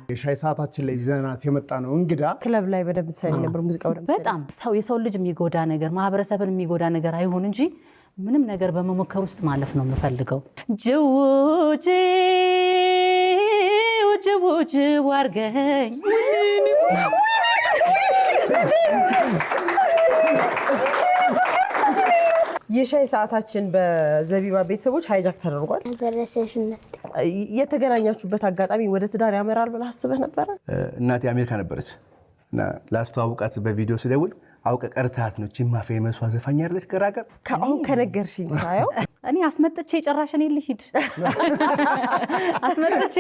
የሻይ ሰዓታችን ላይ ይዘናት የመጣ ነው እንግዳ ክለብ ላይ በደንብ ሳይ ነበር ሙዚቃው በጣም የሰው ልጅ የሚጎዳ ነገር ማህበረሰብን የሚጎዳ ነገር አይሆን እንጂ ምንም ነገር በመሞከር ውስጥ ማለፍ ነው የምፈልገው ጅውጅ ዋርገኝ የሻይ ሰዓታችን በዘቢባ ቤተሰቦች ሃይጃክ ተደርጓል። የተገናኛችሁበት አጋጣሚ ወደ ትዳር ያመራል ብለህ አስበህ ነበር? እናቴ አሜሪካ ነበረች እና ላስተዋውቃት በቪዲዮ ስደውል አውቀ ቀርታት ነው ቺማ ፌመሷ ዘፋኝ አይደለች ገራገር ከአሁን ከነገርሽኝ ሳየው እኔ አስመጥቼ ጭራሽ እኔ ልሂድ አስመጥቼ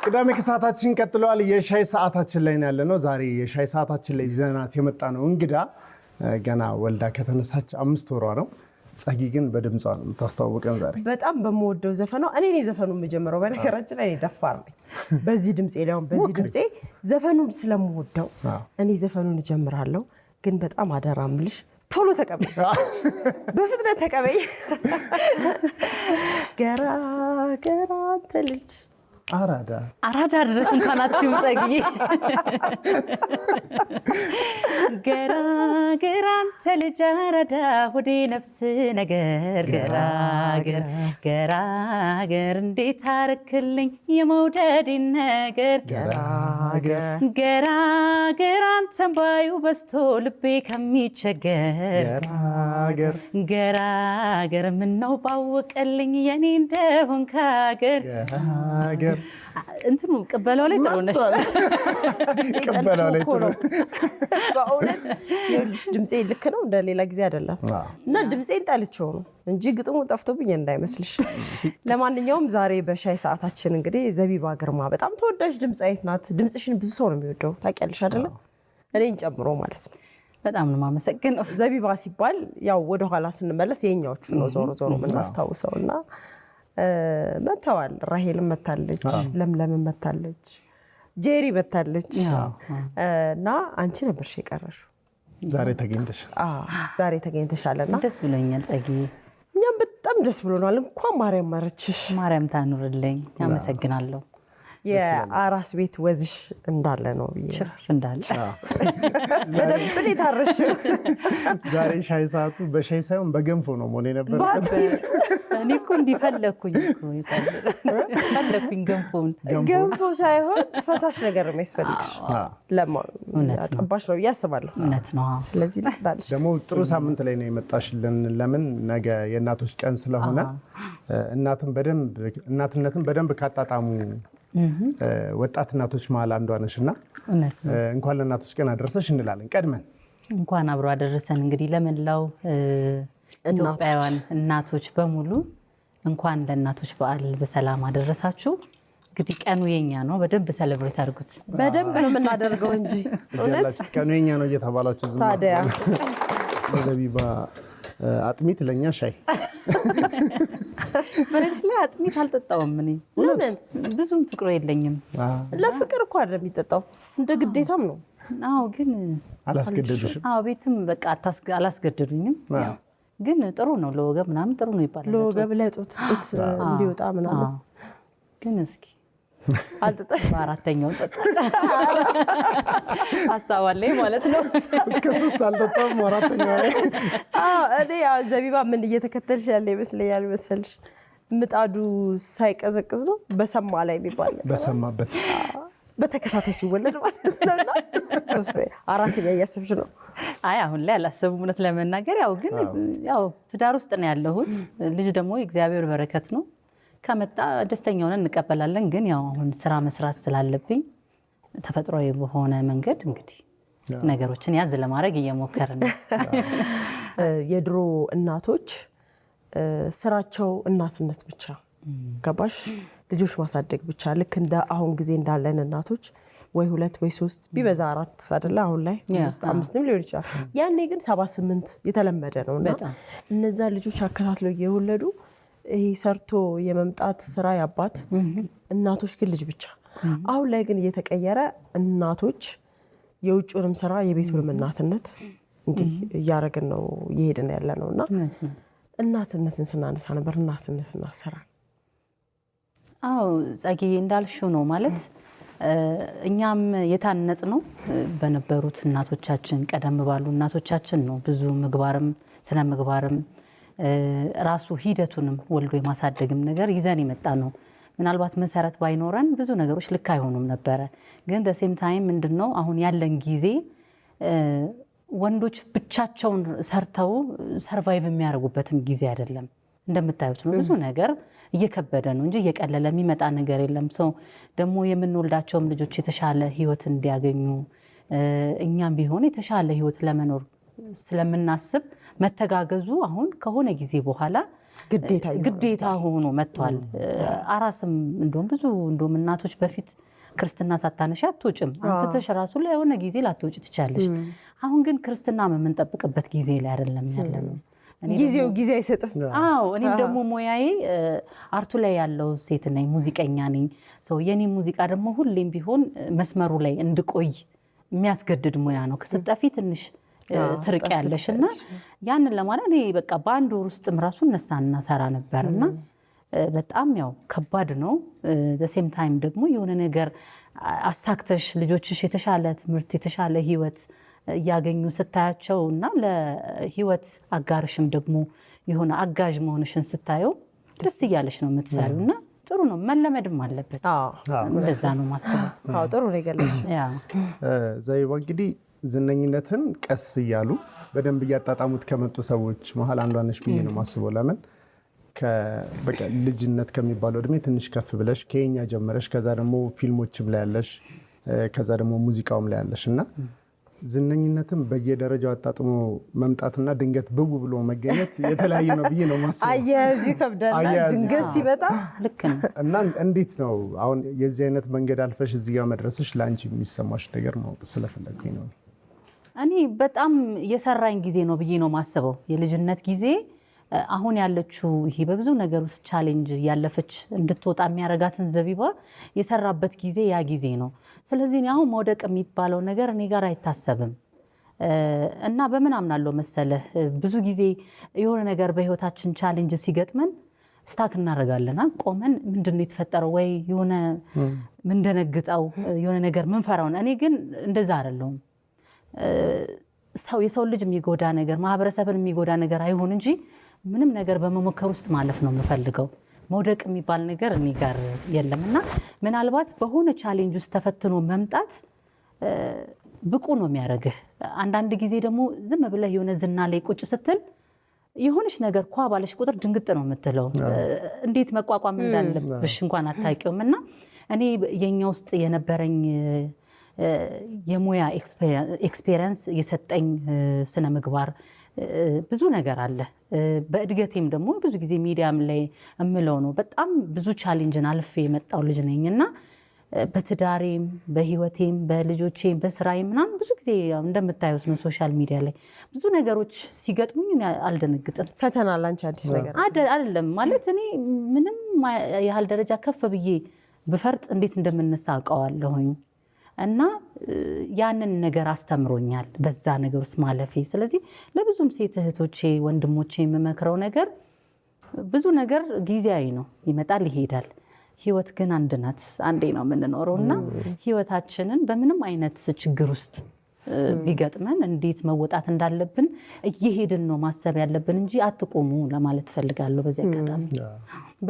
ቅዳሜ ከሰዓታችን ቀጥሏል። የሻይ ሰዓታችን ላይ ያለነው ዛሬ የሻይ ሰዓታችን ላይ ይዘናት የመጣ ነው እንግዳ ገና ወልዳ ከተነሳች 5 ወሯ ነው። ጸጊ ግን በድምጿ ነው የምታስተዋውቀን ዛሬ። በጣም በመወደው ዘፈኗ እኔ ዘፈኑን የምጀምረው በነገራችን ላይ ደፋር ነኝ። በዚህ ድምጼ ላይ በዚህ ድምጼ ዘፈኑን ስለምወደው እኔ ዘፈኑን እጀምራለሁ። ግን በጣም አደራ ምልሽ ቶሎ ተቀበይ፣ በፍጥነት ተቀበይ። ገራ ገራ አንተ ልጅ አራዳ ድረስ እንኳን አትይም ጸጊ ገራ አንተ ልጅ አራዳ ወደ ነፍስ ነገር ገራገር እንዴት አረክልኝ የመውደድን ነገር ገራገር አንተን ባዩ በስቶ ልቤ ከሚቸገር ገራገር ምነው ባወቀልኝ የኔ እንደሆን ካገር እንትኑ ቅበላው ላይ ጥሩ ነሽ። ቅበላው ላይ ጥሩ በእውነት ድምጼ ልክ ነው እንደሌላ ጊዜ አይደለም እና ድምጼን ጠልቼው ነው እንጂ ግጥሙ ጠፍቶብኝ እንዳይመስልሽ። ለማንኛውም ዛሬ በሻይ ሰዓታችን እንግዲህ ዘቢባ ግርማ በጣም ተወዳጅ ድምጻዊት ናት። ድምጽሽን ብዙ ሰው ነው የሚወደው ታውቂያለሽ አይደለ? እኔን ጨምሮ ማለት ነው። በጣም ነው የማመሰግነው። ዘቢባ ሲባል ያው ወደ ኋላ ስንመለስ የኛዎቹ ነው ዞሮ የምናስታውሰውና መታዋል። ራሄልም መታለች፣ ለምለምም መታለች፣ ጄሪ መታለች እና አንቺ ነበርሽ የቀረሽው። ዛሬ ተገኝተሻልና ደስ ብሎኛል ጸጊ። እኛም በጣም ደስ ብሎናል። እንኳን ማርያም ማረችሽ። ማርያም ታኑርልኝ። አመሰግናለሁ። የአራስ ቤት ወዝሽ እንዳለ ነው ችፍ እንዳለ በደንብ የታረሽ። ዛሬ ሻይ ሰዓቱ በሻይ ሳይሆን በገንፎ ነው መሆን የነበረበት። እኔ እኮ እንዲፈለኩኝ ገንፎ ሳይሆን ፈሳሽ ነገር ነው የሚያስፈልግሽ። ጠባሽ ነው ያስባለሁ። እውነት ነው። ስለዚህ ልዳልሽ ደግሞ ጥሩ ሳምንት ላይ ነው የመጣሽልን። ለምን ነገ የእናቶች ቀን ስለሆነ እናትነትን በደንብ ካጣጣሙ ወጣት እናቶች መሀል አንዷ ነሽና እንኳን ለእናቶች ቀን አደረሰሽ እንላለን። ቀድመን እንኳን አብሮ አደረሰን። እንግዲህ ለመላው ኢትዮጵያውያን እናቶች በሙሉ እንኳን ለእናቶች በዓል በሰላም አደረሳችሁ። እንግዲህ ቀኑ የኛ ነው። በደንብ ሰለብሬት አድርጉት። በደንብ ነው የምናደርገው እንጂ እውነት ቀኑ የኛ ነው እየተባላችሁ ዝም ታዲያ ዘቢባ አጥሚት ለኛ ሻይ በነገራችን ላይ አጥሚት አልጠጣውም እኔ። ለምን? ብዙም ፍቅሩ የለኝም። ለፍቅር እኮ አይደለም የሚጠጣው እንደ ግዴታም ነው። አዎ ግን አላስገደዱሽም? አዎ ቤትም በቃ አላስገደዱኝም። ግን ጥሩ ነው ለወገብ ምናምን ጥሩ ነው ይባላል። ለወገብ ለጡት እንዲወጣ ምናምን። ግን እስኪ አልጠጣሽ በአራተኛው ጠጣ ሀሳብ አለኝ ማለት ነው። እስከ 3 አልጠጣም አራተኛው ላይ። እኔ ያው ዘቢባ ምን እየተከተልሽ ያለ ይመስለኛል መሰልሽ? ምጣዱ ሳይቀዘቅዝ ነው በሰማ ላይ የሚባል በሰማበት በተከታታይ ሲወለድ ማለት ነው። 3 4ኛ እያሰብሽ ነው? አይ አሁን ላይ አላሰብም እውነት ለመናገር። ያው ግን ያው ትዳር ውስጥ ነው ያለሁት። ልጅ ደግሞ የእግዚአብሔር በረከት ነው። ከመጣ ደስተኛ ሆነን እንቀበላለን። ግን ያው አሁን ስራ መስራት ስላለብኝ ተፈጥሯዊ በሆነ መንገድ እንግዲህ ነገሮችን ያዝ ለማድረግ እየሞከርን ነው። የድሮ እናቶች ስራቸው እናትነት ብቻ ገባሽ? ልጆች ማሳደግ ብቻ። ልክ እንደ አሁን ጊዜ እንዳለን እናቶች ወይ 2 ወይ 3 ቢበዛ 4 አይደለ? አሁን ላይ 5 ሊሆን ይችላል። ያኔ ግን 7 8 የተለመደ ነውና እነዛ ልጆች አከታትለው እየወለዱ ይሄ ሰርቶ የመምጣት ስራ ያባት እናቶች ግን ልጅ ብቻ። አሁን ላይ ግን እየተቀየረ እናቶች የውጭውንም ስራ የቤቱንም እናትነት እንዲህ እያደረግን ነው እየሄድን ያለ ነውና እናትነትን ስናነሳ ነበር። እናትነትና ስራ አዎ ጸጊ እንዳልሽው ነው ማለት እኛም የታነጽ ነው በነበሩት እናቶቻችን ቀደም ባሉ እናቶቻችን ነው። ብዙ ምግባርም ስነ ምግባርም ራሱ ሂደቱንም ወልዶ የማሳደግም ነገር ይዘን የመጣ ነው። ምናልባት መሰረት ባይኖረን ብዙ ነገሮች ልክ አይሆኑም ነበረ። ግን በሴም ታይም ምንድነው አሁን ያለን ጊዜ ወንዶች ብቻቸውን ሰርተው ሰርቫይቭ የሚያደርጉበትም ጊዜ አይደለም። እንደምታዩት ነው ብዙ ነገር እየከበደ ነው እንጂ እየቀለለ የሚመጣ ነገር የለም። ሰው ደግሞ የምንወልዳቸውም ልጆች የተሻለ ህይወት እንዲያገኙ እኛም ቢሆን የተሻለ ህይወት ለመኖር ስለምናስብ መተጋገዙ አሁን ከሆነ ጊዜ በኋላ ግዴታ ሆኖ መጥቷል። አራስም እንደውም እናቶች በፊት ክርስትና ሳታነሽ አትወጭም። አንስተሽ ራሱ ላይ የሆነ ጊዜ ላትወጭ ትቻለሽ። አሁን ግን ክርስትና የምንጠብቅበት ጊዜ ላይ አይደለም ያለነው። ጊዜው ጊዜ አይሰጥም። አዎ እኔም ደግሞ ሙያዬ አርቱ ላይ ያለው ሴት ነኝ፣ ሙዚቀኛ ነኝ። የኔ ሙዚቃ ደግሞ ሁሌም ቢሆን መስመሩ ላይ እንድቆይ የሚያስገድድ ሙያ ነው። ከስጠፊ ትንሽ ትርቅ ያለሽና ያንን ለማለት እኔ በቃ በአንድ ወር ውስጥም ራሱ እነሳና ሰራ ነበርና በጣም ያው ከባድ ነው። በሴም ታይም ደግሞ የሆነ ነገር አሳክተሽ ልጆችሽ የተሻለ ትምህርት የተሻለ ህይወት እያገኙ ስታያቸው እና ለህይወት አጋርሽም ደግሞ የሆነ አጋዥ መሆንሽን ስታየው ደስ እያለሽ ነው የምትሰሪው እና ጥሩ ነው፣ መለመድም አለበት። እንደዛ ነው ማስበው። ጥሩ ነው የገለጽሽ። ዘይባ እንግዲህ ዝነኝነትን ቀስ እያሉ በደንብ እያጣጣሙት ከመጡ ሰዎች መሀል አንዷ ነሽ ብዬ ነው ማስበው። ለምን በቃ ልጅነት ከሚባለው እድሜ ትንሽ ከፍ ብለሽ ከኛ ጀመረሽ፣ ከዛ ደግሞ ፊልሞችም ላይ ያለሽ፣ ከዛ ደግሞ ሙዚቃውም ላይ ያለሽ እና ዝነኝነትን በየደረጃው አጣጥሞ መምጣትና ድንገት ብው ብሎ መገኘት የተለያየ ነው ብዬ ነው ማስበው። አያያዙ ይከብዳል ድንገት ሲመጣ። ልክ ነው። እና እንዴት ነው አሁን የዚህ አይነት መንገድ አልፈሽ እዚህ ጋር መድረስሽ ለአንቺ የሚሰማሽ ነገር ማወቅ ስለፈለግኩኝ ነው። እኔ በጣም የሰራኝ ጊዜ ነው ብዬ ነው ማስበው። የልጅነት ጊዜ አሁን ያለችው ይሄ በብዙ ነገር ውስጥ ቻሌንጅ ያለፈች እንድትወጣ የሚያረጋትን ዘቢባ የሰራበት ጊዜ ያ ጊዜ ነው። ስለዚህ እኔ አሁን መውደቅ የሚባለው ነገር እኔ ጋር አይታሰብም። እና በምን አምናለሁ መሰለህ ብዙ ጊዜ የሆነ ነገር በህይወታችን ቻሌንጅ ሲገጥመን ስታክ እናደርጋለና ቆመን ምንድነው የተፈጠረው ወይ የሆነ ምን ደነግጣው የሆነ ነገር ምን ፈራው። እኔ ግን እንደዛ አይደለሁም። የሰው ልጅ የሚጎዳ ነገር ማህበረሰብን የሚጎዳ ነገር አይሆን እንጂ ምንም ነገር በመሞከር ውስጥ ማለፍ ነው የምፈልገው። መውደቅ የሚባል ነገር እኔ ጋር የለምና ምናልባት በሆነ ቻሌንጅ ውስጥ ተፈትኖ መምጣት ብቁ ነው የሚያደርግህ። አንዳንድ ጊዜ ደግሞ ዝም ብለህ የሆነ ዝና ላይ ቁጭ ስትል የሆነች ነገር ኳ ባለሽ ቁጥር ድንግጥ ነው የምትለው። እንዴት መቋቋም እንዳለብሽ እንኳን አታውቂውም። እና እኔ የኛ ውስጥ የነበረኝ የሙያ ኤክስፔሪየንስ የሰጠኝ ስነ ምግባር ብዙ ነገር አለ። በእድገቴም ደግሞ ብዙ ጊዜ ሚዲያም ላይ እምለው ነው በጣም ብዙ ቻሌንጅን አልፌ የመጣው ልጅ ነኝና በትዳሬም በህይወቴም በልጆቼም በስራዬም ምናምን ብዙ ጊዜ እንደምታዩት ነው ሶሻል ሚዲያ ላይ ብዙ ነገሮች ሲገጥሙኝ አልደነግጥም። ፈተና ላንቺ አዲስ ነገር አይደለም ማለት እኔ ምንም ያህል ደረጃ ከፍ ብዬ ብፈርጥ እንዴት እንደምነሳ አውቀዋለሁኝ። እና ያንን ነገር አስተምሮኛል በዛ ነገር ውስጥ ማለፌ። ስለዚህ ለብዙም ሴት እህቶቼ ወንድሞቼ የምመክረው ነገር ብዙ ነገር ጊዜያዊ ነው፣ ይመጣል ይሄዳል። ህይወት ግን አንድ ናት፣ አንዴ ነው የምንኖረውና ህይወታችንን በምንም አይነት ችግር ውስጥ ቢገጥመን እንዴት መወጣት እንዳለብን እየሄድን ነው ማሰብ ያለብን እንጂ አትቆሙ ለማለት ፈልጋለሁ በዚህ አጋጣሚ።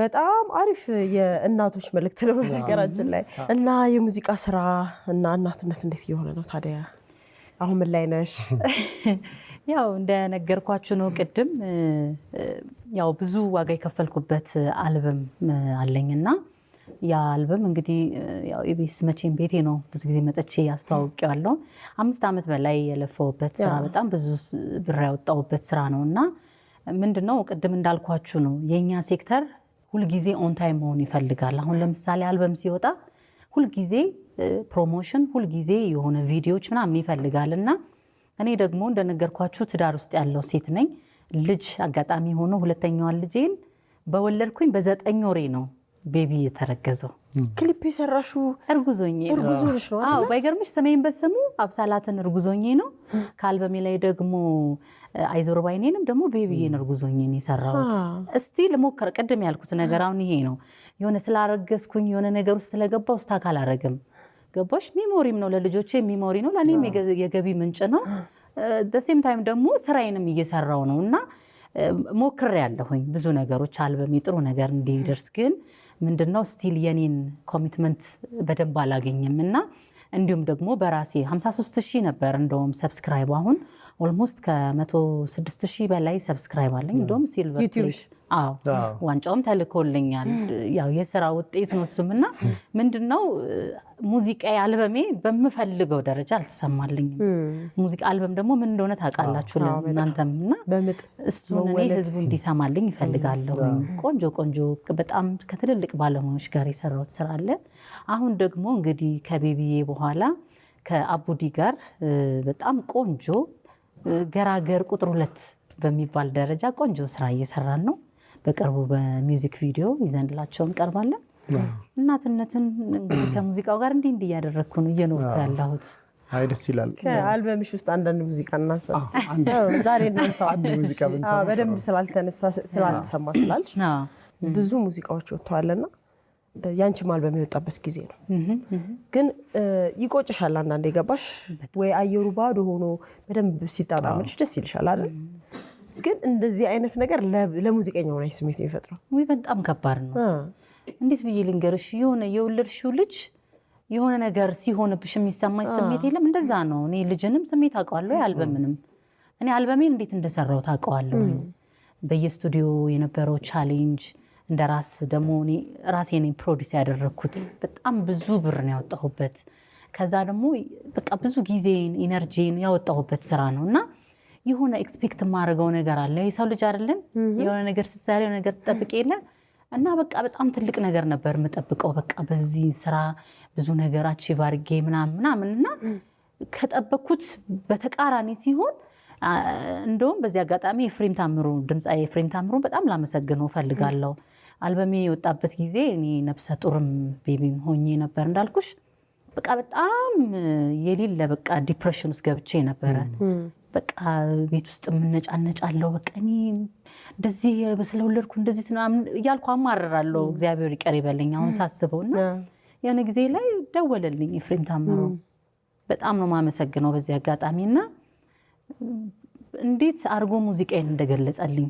በጣም አሪፍ የእናቶች መልእክት ነው በነገራችን ላይ። እና የሙዚቃ ስራ እና እናትነት እንዴት እየሆነ ነው ታዲያ? አሁን ምን ላይ ነሽ? ያው እንደነገርኳችሁ ነው ቅድም ያው ብዙ ዋጋ የከፈልኩበት አልበም አለኝና ያ አልበም እንግዲህ ያው ኢቢኤስ መቼም ቤቴ ነው ብዙ ጊዜ መጥቼ ያስተዋውቀዋለሁ። 5 ዓመት በላይ የለፈውበት ስራ በጣም ብዙ ብር ያወጣውበት ስራ ነውና ምንድነው ቅድም እንዳልኳችሁ ነው የኛ ሴክተር ሁሉ ጊዜ ኦን ታይም መሆን ይፈልጋል። አሁን ለምሳሌ አልበም ሲወጣ ሁሉ ጊዜ ፕሮሞሽን ሁሉ ጊዜ የሆነ ቪዲዮዎች ምናምን ይፈልጋልና እኔ ደግሞ እንደነገርኳችሁ ትዳር ውስጥ ያለው ሴት ነኝ። ልጅ አጋጣሚ ሆኖ ሁለተኛዋን ልጄን በወለድኩኝ በ9 ወሬ ነው ቤቢ የተረገዘው። ክሊፕ የሰራሹ እርጉዞኜ ነው። አዎ ባይገርምሽ ስሜን በስሙ አብሳላትን እርጉዞኜ ነው። ከአልበሜ ላይ ደግሞ አይዞር ባይኔንም ደግሞ ቤቢዬን እርጉዞኜ ነው የሰራሁት። እስቲ ልሞክር። ቅድም ያልኩት ነገር አሁን ይሄ ነው። የሆነ ስላረገዝኩኝ የሆነ ነገር ውስጥ ስለገባው ስታክ አላረግም። ገባሽ? ሚሞሪም ነው ለልጆቼ ሚሞሪ ነው፣ ለእኔም የገቢ ምንጭ ነው። ደሴም ታይም ደግሞ ስራዬንም እየሰራው ነው እና ሞክሬያለሁኝ ብዙ ነገሮች አልበሜ ጥሩ ነገር እንዲደርስ ግን ምንድነው ስቲል የኔን ኮሚትመንት በደንብ አላገኘም እና እንዲሁም ደግሞ በራሴ 53000 ነበር እንደውም ሰብስክራይብ አሁን ኦልሞስት ከ106000 በላይ ሰብስክራይብ አለኝ። እንደውም ሲልቨር ፕሌት ዋንጫውም ተልኮልኛል። ያው የሥራ ውጤት ነው እሱም እና ምንድነው ሙዚቃ አልበሜ በምፈልገው ደረጃ አልተሰማልኝም። ሙዚቃ አልበም ደግሞ ምን እንደሆነ ታውቃላችሁ እናንተም እና እሱን እኔ ህዝቡ እንዲሰማልኝ እፈልጋለሁ። ቆንጆ ቆንጆ በጣም ከትልልቅ ባለሙያዎች ጋር የሰራሁት ስራ አለ። አሁን ደግሞ እንግዲህ ከቤቢዬ በኋላ ከአቡዲ ጋር በጣም ቆንጆ ገራገር ቁጥር 2 በሚባል ደረጃ ቆንጆ ስራ እየሰራን ነው። በቅርቡ በሚውዚክ ቪዲዮ ይዘንላቸው እንቀርባለን። እናትነትን እንግዲህ ከሙዚቃው ጋር እንዲህ እያደረግኩ ነው እየኖርኩ ያለሁት። አይ ደስ ይላል። ከአልበምሽ ውስጥ አንዳንድ ሙዚቃ እናንሳ። ዛሬ እናንሳው። አንድ ሙዚቃ ብንሰማ በደንብ ስላልተሰማ ስላልሽ ብዙ ሙዚቃዎች ወጥተዋልና ያንቺም አልበም የወጣበት ጊዜ ነው። ግን ይቆጭሻል አንዳንዴ ገባሽ ወይ? አየሩ ባዶ ሆኖ በደንብ ሲጣጣምልሽ ደስ ይልሻል አይደል? ግን እንደዚህ አይነት ነገር ለሙዚቀኛው ነው ስሜት የሚፈጥረው። ወይ በጣም ከባድ ነው። እንዴት ብዬ ልንገርሽ? የሆነ የወለድሽው ልጅ የሆነ ነገር ሲሆንብሽ የሚሰማኝ ስሜት የለም። እንደዛ ነው። እኔ ልጅንም ስሜት አውቀዋለሁ፣ አልበምንም። እኔ አልበሜን እንዴት እንደሰራው ታውቀዋለሁ። በየስቱዲዮ የነበረው ቻሌንጅ እንደ ራስ ደግሞ እኔ ራሴ ነኝ ፕሮዲስ ያደረኩት። በጣም ብዙ ብር ነው ያወጣሁበት። ከዛ ደግሞ በቃ ብዙ ጊዜን ኢነርጂን ያወጣሁበት ስራ ነው እና የሆነ ኤክስፔክት የማደርገው ነገር አለ። የሰው ልጅ አይደለን? የሆነ ነገር ስትሰሪ የሆነ ነገር ትጠብቅ የለ እና በቃ በጣም ትልቅ ነገር ነበር የምጠብቀው። በቃ በዚህ ስራ ብዙ ነገር አቺቭ አድርጌ ምናምን እና ከጠበቅኩት በተቃራኒ ሲሆን እንደውም በዚህ አጋጣሚ ኤፍሬም ታምሩ ድምፃዊ ኤፍሬም ታምሩ በጣም ላመሰግነው ፈልጋለሁ። አልበሜ የወጣበት ጊዜ እኔ ነፍሰ ጡርም ቤቢም ሆኜ ነበር እንዳልኩሽ። በቃ በጣም የሌለ በቃ ዲፕሬሽን ውስጥ ገብቼ ነበረ። በቃ ቤት ውስጥ የምነጫነጫለሁ። በቃ እኔ እንደዚህ ስለወለድኩ እንደዚህ ምናምን እያልኩ አማርራለሁ። እግዚአብሔር ይቅር ይበለኝ አሁን ሳስበውና የሆነ ጊዜ ላይ ደወለልኝ ኤፍሬም ታምሩ። በጣም ነው የማመሰግነው በዚህ አጋጣሚና እንዴት አርጎ ሙዚቃዬን እንደገለጸልኝ።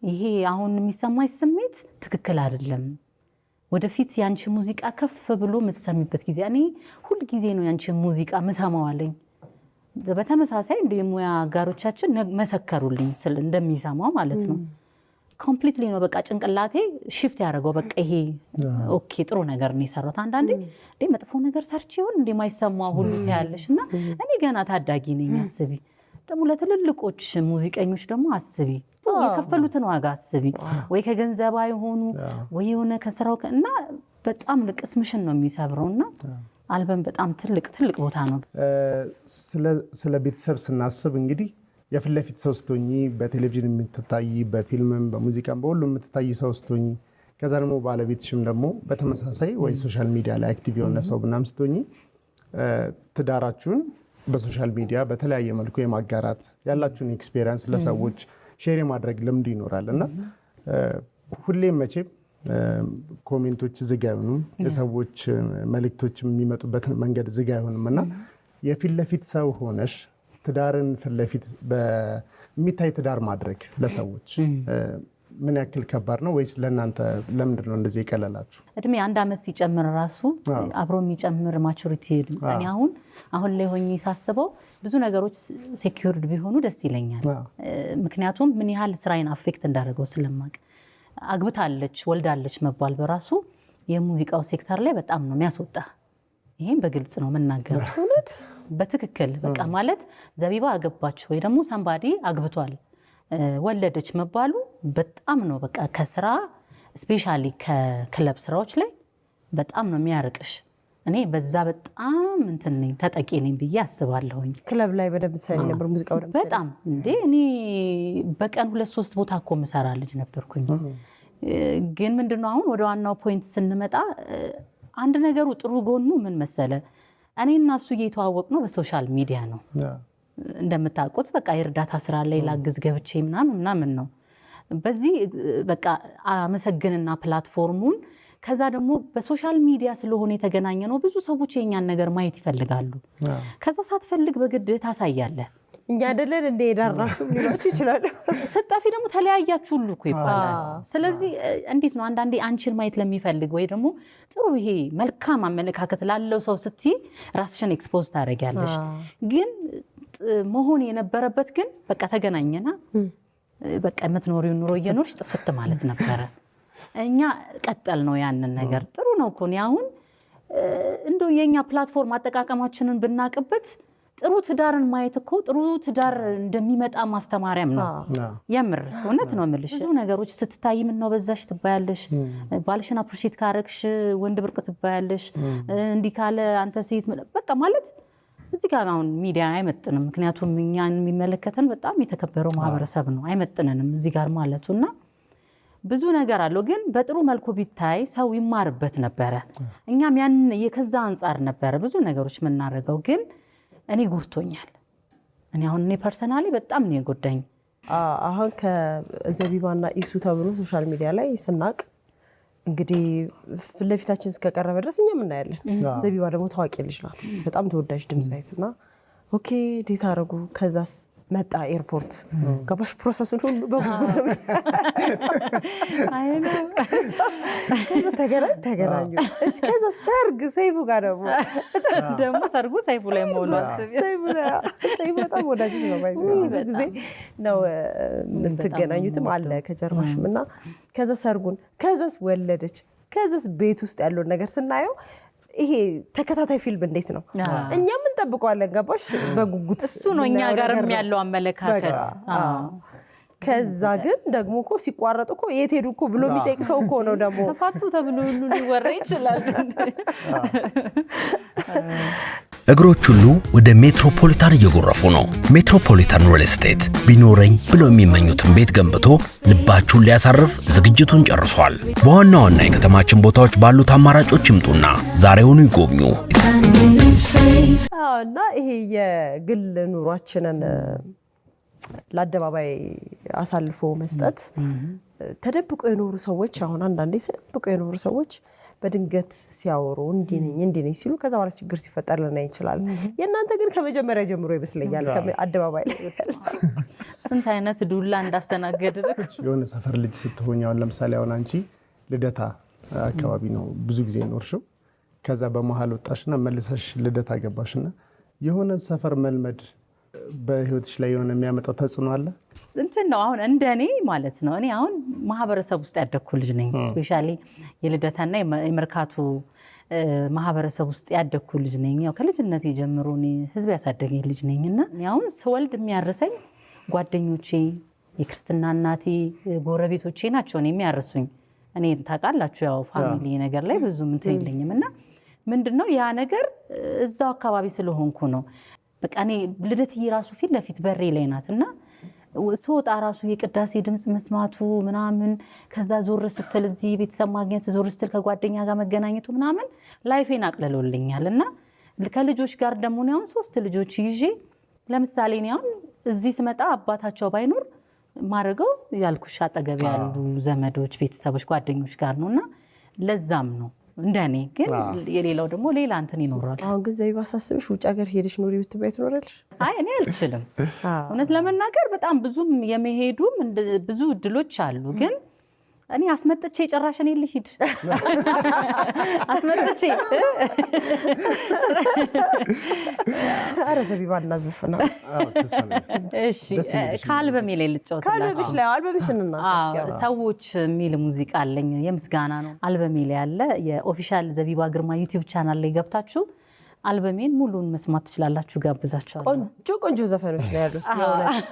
ይሄ አሁን የሚሰማኝ ስሜት ትክክል አይደለም። ወደፊት ያንቺ ሙዚቃ ከፍ ብሎ የምትሰሚበት ጊዜ እኔ ሁል ጊዜ ነው ያንቺ ሙዚቃ ምሰማዋለኝ። በተመሳሳይ እንደ የሙያ አጋሮቻችን መሰከሩልኝ እንደሚሰማው ማለት ነው። ኮምፕሊትሊ ነው በቃ ጭንቅላቴ ሽፍት ያደረገው። በቃ ይሄ ኦኬ ጥሩ ነገር ነው የሰራሁት። አንዳንዴ እንደ መጥፎ ነገር ሰርቼ ይሆን እንደ ማይሰማው ሁሉ ታያለሽ እና እኔ ገና ታዳጊ ነኝ አስቢ። ደግሞ ለትልልቆች ሙዚቀኞች ደግሞ አስቢ፣ የከፈሉትን ዋጋ አስቢ። ወይ ከገንዘብ አይሆኑ ወይ የሆነ ከስራው እና በጣም ልቅስምሽን ነው የሚሰብረውና አልበም በጣም ትልቅ ቦታ ነው። ስለ ቤተሰብ ስናስብ እንግዲህ የፊት ለፊት ሰው ስትሆኚ በቴሌቪዥን የምትታይ በፊልምም በሙዚቃም በሁሉም የምትታይ ሰው ስትሆኚ ከዛ ደግሞ ባለቤትሽም ደግሞ በተመሳሳይ ወይ ሶሻል ሚዲያ ላይ አክቲቭ የሆነ ሰው ምናምን ስትሆኚ ትዳራችሁን በሶሻል ሚዲያ በተለያየ መልኩ የማጋራት ያላችሁን ኤክስፔሪንስ ለሰዎች ሼር የማድረግ ልምዱ ይኖራል እና ሁሌም መቼም ኮሜንቶች ዝግ አይሆኑም፣ የሰዎች መልእክቶች የሚመጡበት መንገድ ዝግ አይሆንም እና የፊት ለፊት ሰው ሆነሽ ትዳርን ፊት ለፊት የሚታይ ትዳር ማድረግ ለሰዎች ምን ያክል ከባድ ነው? ወይስ ለእናንተ ለምንድን ነው እንደዚህ የቀለላችሁ? እድሜ አንድ ዓመት ሲጨምር ራሱ አብሮ የሚጨምር ማቹሪቲ እኔ አሁን ላይ ሆኜ ሳስበው ብዙ ነገሮች ሴኪዩርድ ቢሆኑ ደስ ይለኛል። ምክንያቱም ምን ያህል ስራዬን አፌክት እንዳደረገው ስለማቅ አግብታለች ወልዳለች መባል በራሱ የሙዚቃው ሴክተር ላይ በጣም ነው የሚያስወጣ። ይሄን በግልጽ ነው መናገር። እውነት በትክክል በቃ ማለት ዘቢባ አገባች ወይ ደግሞ ሳምባዲ አግብቷል ወለደች መባሉ በጣም ነው በቃ ከስራ ስፔሻሊ ከክለብ ስራዎች ላይ በጣም ነው የሚያርቅሽ። እኔ በዛ በጣም እንትን ነኝ ተጠቂ ነኝ ብዬ አስባለሁኝ። ክለብ ላይ በደንብ ትሰሪ ነበር ሙዚቃው በጣም እንዴ እኔ በቀን 2-3 ቦታ እኮ ምሰራ ልጅ ነበርኩኝ። ግን ምንድነው አሁን ወደ ዋናው ፖይንት ስንመጣ አንድ ነገሩ ጥሩ ጎኑ ምን መሰለ እኔና እሱ እየተዋወቅ ነው በሶሻል ሚዲያ ነው እንደምታውቁት በቃ የእርዳታ ስራ ላይ ላግዝ ገብቼ ምናምን ነው በዚህ በቃ አመሰግንና ፕላትፎርሙን ከዛ ደግሞ በሶሻል ሚዲያ ስለሆነ የተገናኘ ነው ብዙ ሰዎች የኛን ነገር ማየት ይፈልጋሉ ከዛ ሳትፈልግ በግድ ታሳያለህ እኛ አይደለን እንደ ዳራችሁ ሊሏችሁ ይችላል ስጣፊ ደግሞ ተለያያችሁ ሁሉ እኮ ይባላል ስለዚህ እንዴት ነው አንዳንዴ አንቺን ማየት ለሚፈልግ ወይ ደግሞ ጥሩ ይሄ መልካም አመለካከት ላለው ሰው ስትይ ራስሽን ኤክስፖዝ ታደርጊያለሽ ግን መሆን የነበረበት ግን በቃ ተገናኘና በቃ የምትኖሪው ኑሮ እየኖርሽ ጥፍት ማለት ነበረ እኛ ቀጠል ነው ያንን ነገር ጥሩ ነው እኮ ነው አሁን እንደው የኛ ፕላትፎርም አጠቃቀማችንን ብናቅበት ጥሩ ትዳርን ማየት እኮ ጥሩ ትዳር እንደሚመጣ ማስተማሪያም ነው የምር እውነት ነው የምልሽ ብዙ ነገሮች ስትታይ ምን ነው በዛሽ ትባያለሽ ባልሽን አፕሪሺየት ካረክሽ ወንድ ብርቅ ትባያለሽ እንዲህ ካለ አንተ ሴት በቃ ማለት እዚህ ጋር አሁን ሚዲያ አይመጥንም ምክንያቱም እኛን የሚመለከተን በጣም የተከበረው ማህበረሰብ ነው አይመጥነንም እዚህ ጋር ማለቱና ብዙ ነገር አለው ግን በጥሩ መልኩ ቢታይ ሰው ይማርበት ነበር እኛም ያን የከዛ አንፃር ነበር ብዙ ነገሮች ምናረጋው ግን እኔ ጎርቶኛል እኔ አሁን እኔ ፐርሰናሊ በጣም ነው የጎዳኝ አሁን ከዘቢባና ኢሱ ተብሎ ሶሻል ሚዲያ ላይ ስናቅ እንግዲህ ፍለፊታችን እስከቀረበ ድረስ እኛ ምን እናያለን ዘቢባ ደግሞ ታዋቂ ልጅ ናት በጣም ተወዳጅ ድምጻዊትና ኦኬ ዴታ አረጉ ከዛስ መጣ ኤርፖርት ገባሽ ፕሮሰሱን ሁሉ በጉጉት አይና ተገናኙ እሺ ከዛ ሰርግ ሰይፉ ጋር ደግሞ ሰርጉ ሰይፉ ላይ ሞሉ ሰይፉ በጣም ወዳጅ ነው ብዙ ጊዜ ነው የምትገናኙትም አለ ከጀርባሽምና ከዛ ሰርጉን ከዛስ ወለደች ከዛስ ቤት ውስጥ ያለው ነገር ስናየው ይሄ ተከታታይ ፊልም እንዴት ነው እኛም እንጠብቀዋለን ገባሽ በጉጉት እሱ ነው እኛ ጋርም ያለው አመለካከት ከዛ ግን ደግሞ እኮ ሲቋረጥ እኮ የት ሄዱ እኮ ብሎ የሚጠይቅ ሰው እኮ ነው ደግሞ ተፋቱ ተብሎ ሁሉ ሊወራ ይችላል እግሮች ሁሉ ወደ ሜትሮፖሊታን እየጎረፉ ነው ሜትሮፖሊታን ሪል ስቴት ቢኖረኝ ብለው የሚመኙትን ቤት ገንብቶ ልባችሁን ሊያሳርፍ ዝግጅቱን ጨርሷል በዋና ዋና የከተማችን ቦታዎች ባሉት አማራጮች ይምጡና ዛሬውኑ ይጎብኙ እና ይሄ የግል ኑሯችንን ለአደባባይ አሳልፎ መስጠት ተደብቆ የኖሩ ሰዎች አሁን አንዳንዴ ተደብቆ የኖሩ ሰዎች በድንገት ሲያወሩ እንዲነኝ ሲሉ ከዛ በኋላ ችግር ሲፈጠር ልናይ ይችላል የእናንተ ግን ከመጀመሪያ ጀምሮ ይመስለኛል አደባባይ ላይ ስንት አይነት ዱላ እንዳስተናገድክ የሆነ ሰፈር ልጅ ስትሆኝ አሁን ለምሳሌ አሁን አንቺ ልደታ አካባቢ ነው ብዙ ጊዜ ኖርሽው ከዛ በመሃል ወጣሽና መልሰሽ ልደታ ገባሽና የሆነ ሰፈር መልመድ በህይወትሽ ላይ የሆነ የሚያመጣው ተጽዕኖ አለ እንትን ነው አሁን እንደኔ ማለት ነው እኔ አሁን ማህበረሰብ ውስጥ ያደኩ ልጅ ነኝ ስፔሻሊ የልደታና የመርካቶ ማህበረሰብ ውስጥ ያደኩ ልጅ ነኝ ያው ከልጅነቴ ጀምሮ እኔ ህዝብ ያሳደገኝ ልጅ ነኝና አሁን ስወልድ የሚያርሰኝ ጓደኞቼ የክርስትና እናቴ ጎረቤቶቼ ናቸው እኔ የሚያርሱኝ እኔ ታውቃላችሁ ያው ፋሚሊ ነገር ላይ ብዙ እንትን የለኝምና ምንድነው ያ ነገር እዛው አካባቢ ስለሆንኩ ነው በቃ እኔ ልደትዬ ራሱ ፊት ለፊት በሬ ላይ ናትና ሶጣ ራሱ የቅዳሴ ድምጽ መስማቱ ምናምን ከዛ ዞር ስትል እዚህ ቤተሰብ ማግኘት ዞር ስትል ከጓደኛ ጋር መገናኘቱ ምናምን ላይፌን አቅልሎልኛልና ከልጆች ጋር ደግሞ ነው 3 ልጆች ይዤ ለምሳሌ ነው እዚህ ስመጣ አባታቸው ባይኖር ማረገው ያልኩሽ አጠገብ ያሉ ዘመዶች ቤተሰቦች ጓደኞች ጋር ነውና ለዛም ነው እንደኔ ግን የሌላው ደግሞ ሌላ እንትን ይኖራል አሁን ግን ዘቢባ ሳስብሽ ውጭ ሀገር ሄደሽ ኖሪ ብትባይ ትኖራለሽ አይ እኔ አልችልም እውነት ለመናገር በጣም ብዙም የመሄዱም ብዙ እድሎች አሉ ግን እኔ አስመጥቼ ጨራሽኔ ልሂድ አስመጥቼ አረ ዘቢባ እናዝፍና እሺ ከአልበሜ ላይ ልጫወትላችሁ አልበምሽንና ሰዎች የሚል ሙዚቃ አለኝ የምስጋና ነው አልበሜ ላይ ያለ የኦፊሻል ዘቢባ ግርማ ዩቲዩብ ቻናል ላይ ገብታችሁ አልበሜን ሙሉን መስማት ትችላላችሁ ጋብዛችኋለሁ ቆንጆ ዘፈኖች ነው ያሉት የእውነት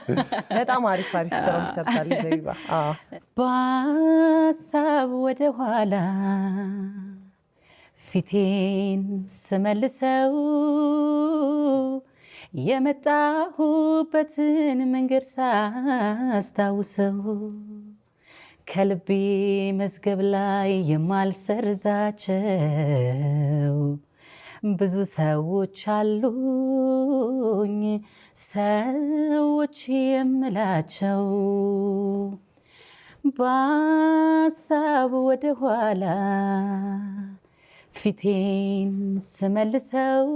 በጣም አሪፍ ስራ ሰርታለች ዘቢባ በሀሳብ ወደ ኋላ ፊቴን ስመልሰው የመጣሁበትን መንገድ ሳስታውሰው ከልቤ መዝገብ ላይ የማልሰርዛቸው ብዙ ሰዎች አሉኝ ሰዎች የምላቸው በሀሳብ ወደ ኋላ ፊቴን ስመልሰው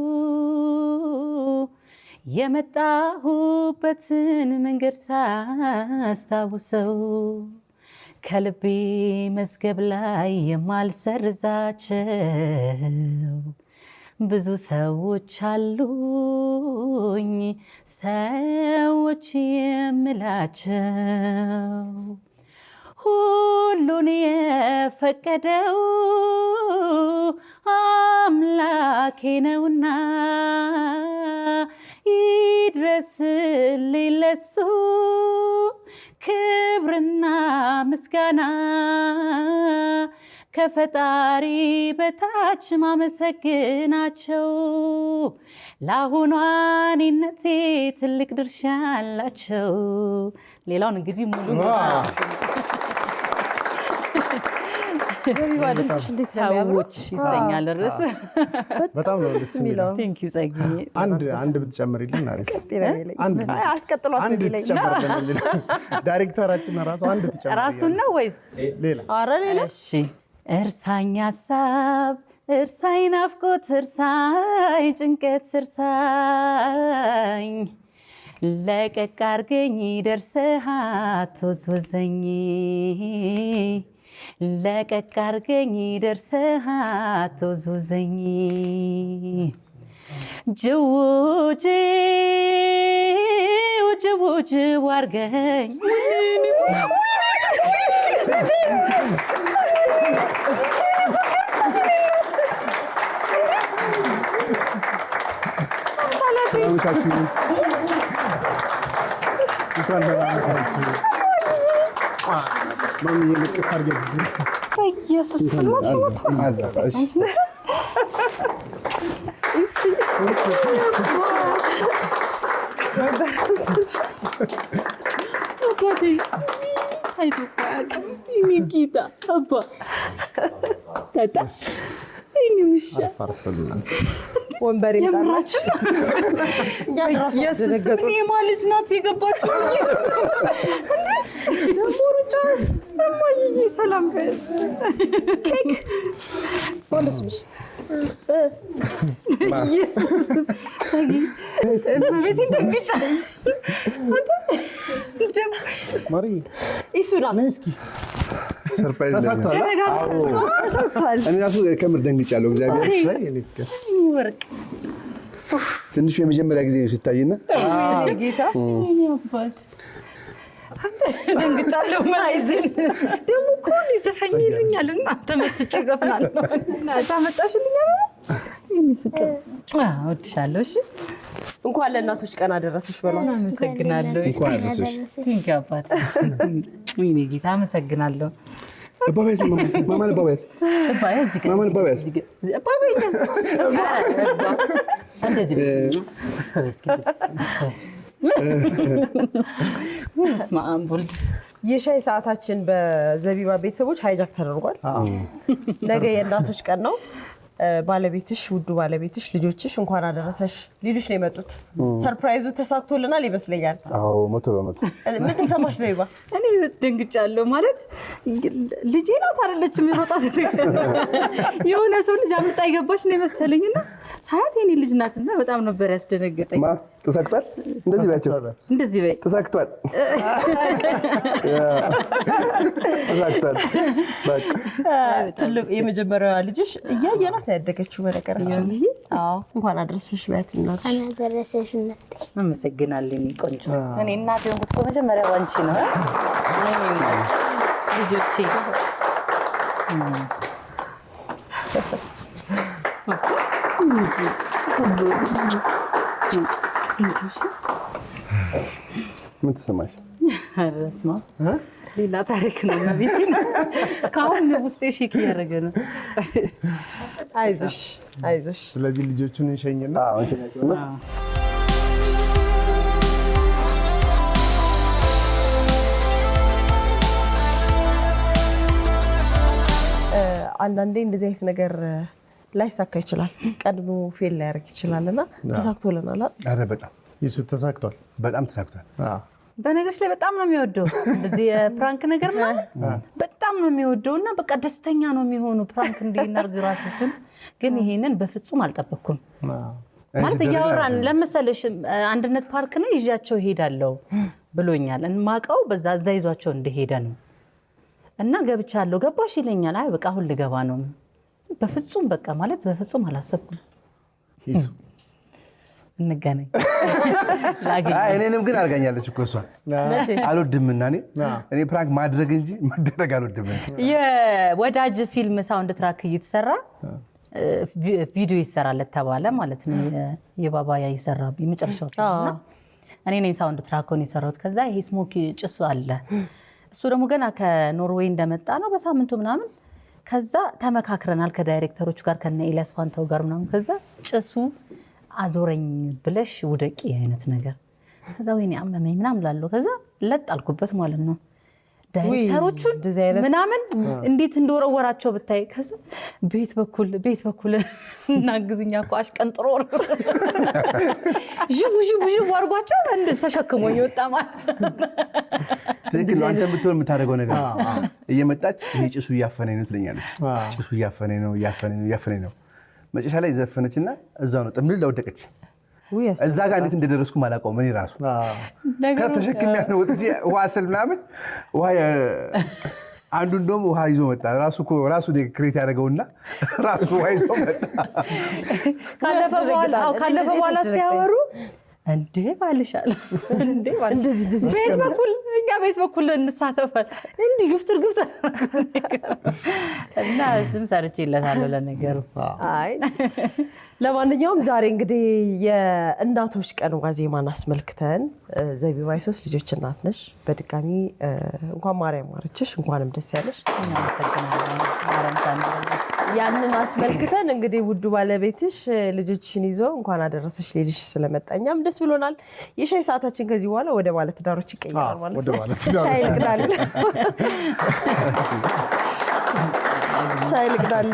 የመጣሁበትን መንገድ ሳስታውሰው ከልቤ መዝገብ ላይ የማልሰርዛቸው ብዙ ሰዎች አሉኝ ሰዎች የምላቸው ሁሉን የፈቀደው አምላኬ ነውና ይድረስልኝ ለሱ ክብርና ምስጋና ከፈጣሪ በታች ማመሰግናቸው ለአሁኗ እኔነቴ ትልቅ ድርሻ አላቸው። ሌላውን እንግዲህ ሙሉ ሰዎች ይሰኛል ርዕስ በጣም ነው ደስ የሚለው። አንድ ብትጨምሪልን አሪፍ። አንድ ብትጨምሪልን ዳይሬክተራችን ራሱ አንድ ትጨምሪ ራሱን ነው ወይስ ሌላ? ኧረ ሌላ። እሺ እርሳኝ ሀሳብ እርሳኝ ናፍቆት እርሳኝ ጭንቀት እርሳኝ ለቀቅ አድርገኝ ደርሰህ አትወዝወዘኝ ለቀቅ አድርገኝ ደርሰህ አትወዝወዘኝ ጅው ጅው አድርገኝ በኢየሱስ ወንበር ይምጣላችሁ። ኢየሱስ ልጅ ናት የገባችው። ደግሞ ሩጫስ እማዬ ሰላም ኬክ ወንድስምሽ ኢየሱስ በቤት እንደግጫለሁ ማሪ ኢሱና ነስኪ ሰርፕራይዝ ተሳክቷል። ተሳክቷል። እኔ ራሱ ከምር ደንግጫለሁ። እግዚአብሔር ወርቅ ትንሽ የመጀመሪያ ጊዜ ሲታይና ጌታ አባት ደንግጫለሁ። ማይዘን ደግሞ እኮ ይዘፈኝ ይሉኛል እና ተመስጬ ዘፍናለሁ። ታመጣሽልኝ ነው ፍቅር እወድሻለሁ። እሺ እንኳን ለእናቶች ቀን አደረሰሽ በሏት። አመሰግናለሁ። እንኳን አደረሰሽ። አባት ወይኔ ጌታ አመሰግናለሁ። ባባዬ ማማ ባባዬ ማማ ባባዬ እንደዚህ የሻይ ሰዓታችን በዘቢባ ቤተሰቦች ሃይጃክ ተደርጓል። ነገ የእናቶች ቀን ነው። ባለቤትሽ ውዱ ባለቤትሽ ልጆችሽ እንኳን አደረሰሽ ሊሉሽ ነው የመጡት። ሰርፕራይዙ ተሳክቶልናል ይመስለኛል። አዎ 100%። ምን ተሰማሽ ዘይባ? እኔ ደንግጫለሁ። ማለት ልጄ ናት አይደለችም ሮጣ የሆነ ሰው ልጅ አምጣ የገባች ነው የመሰለኝና ሳያት የኔ ልጅ ናትና በጣም ነበር ያስደነገጠኝ። ተሳክቷል። እንደዚህ ባቸው እንደዚህ በይ ተሳክቷል። ተሳክቷል። በቃ ትልቅ የመጀመሪያዋ ልጅሽ እያየናት ያደገችው በነገራችን። አዎ እንኳን አደረሰሽ በት እናት አደረሰሽ እናት። አመሰግናለሁ የኔ ቆንጆ። እኔ እናቴ ሆንኩት እኮ መጀመሪያ ዋንቺ ነው ልጆቼ። ምን ተሰማሽ? ረስማ ሌላ ታሪክ ነው። ነብይ እስካሁን ውስጤ ሼክ እያደረገ ነው። አይዞሽ አይዞሽ። ስለዚህ ልጆቹን እንሸኝና እንሸኛቸውና አንዳንዴ እንደዚህ አይነት ነገር ላይሳካ ይችላል፣ ቀድሞ ፌል ላያደርግ ይችላልና ተሳክቶልናል። ኧረ በጣም ይሱ ተሳክቷል፣ በጣም ተሳክቷል። በነገሮች ላይ በጣም ነው የሚወደው እንደዚህ የፕራንክ ነገር በጣም ነው የሚወደው እና በቃ ደስተኛ ነው የሚሆኑ ፕራንክ እንዲናርግ ራሱን። ግን ይሄንን በፍጹም አልጠበቅኩም። ማለት እያወራን ለምሳሌሽ አንድነት ፓርክ ነው ይዣቸው ሄዳለው ብሎኛል። እንማቀው በዛ እዛ ይዟቸው እንደሄደ ነው እና ገብቻለሁ ገባሽ ይለኛል። አይ በቃ አሁን ልገባ ነው። በፍጹም በቃ ማለት በፍጹም አላሰብኩም። ይሱ እንገናኝ እኔንም ግን አድርጋኛለች እኮ እሷ። አልወድምና እኔ ፕራንክ ማድረግ እንጂ መደረግ አልወድም። የወዳጅ ፊልም ሳውንድ ትራክ እየተሰራ ቪዲዮ ይሰራለት ተባለ ማለት ነው። የባባያ ይሰራ የመጨረሻው ፊልምና እኔ ነኝ ሳውንድ ትራኩን የሰራሁት። ከዛ ይሄ ስሞኪ ጭሱ አለ። እሱ ደግሞ ገና ከኖርዌይ እንደመጣ ነው በሳምንቱ ምናምን። ከዛ ተመካክረናል ከዳይሬክተሮቹ ጋር ከነ ኤልያስ ፋንታው ጋር ምናምን። ከዛ ጭሱ አዞረኝ ብለሽ ውደቂ አይነት ነገር። ከዛ ወይኔ አመመኝ ምናምን ላለው ከዛ ለጥ አልኩበት ማለት ነው። ዳይሬክተሮቹን ምናምን እንዴት እንደወረወራቸው ብታይ። ከዛ ቤት በኩል እናግዝኛ እኮ አሽቀንጥሮ ዥቡ አርጓቸው እንደዚህ ተሸክሞኝ ወጣ ማለት ትክክል ነው። አንተ ብትሆን የምታደርገው ነገር እየመጣች ይሄ ጭሱ እያፈነኝ ነው ትለኛለች። ጭሱ እያፈነኝ ነው። መጨረሻ ላይ ዘፈነችና እዛው ነው ጥምል ለወደቀች። እዛ ጋር እንዴት እንደደረስኩ ማላውቀውም እኔ ራሱ ከተሸክም ያለው ወጥቼ ውሃ ስል ምናምን ውሃ አንዱ እንደውም ውሃ ይዞ መጣ። ራሱ ክሬት ያደረገውና ራሱ ውሃ ይዞ መጣ። ካለፈ በኋላ ሲያወሩ እንዴ ባልሻል እንዴ ቤት በኩል እንሳተፋል እንዴ ግፍትር እና ስም ሰርቼለታለሁ ለነገሩ። አይ ለማንኛውም ዛሬ እንግዲህ የእናቶች ቀን ዋዜማን አስመልክተን ዘቢባ የሶስት ልጆች እናት ነሽ። በድጋሚ እንኳን ማርያም ማረችሽ፣ እንኳንም ደስ ያለሽ። ያንን አስመልክተን እንግዲህ ውዱ ባለቤትሽ ልጆችሽን ይዞ እንኳን አደረሰሽ ሊልሽ ስለመጣኛም ደስ ብሎናል። የሻይ ሰዓታችን ከዚህ በኋላ ወደ ባለትዳሮች ይቀየራል ማለት ነው። ሻይ ልቅዳል ሻይ ልቅዳል።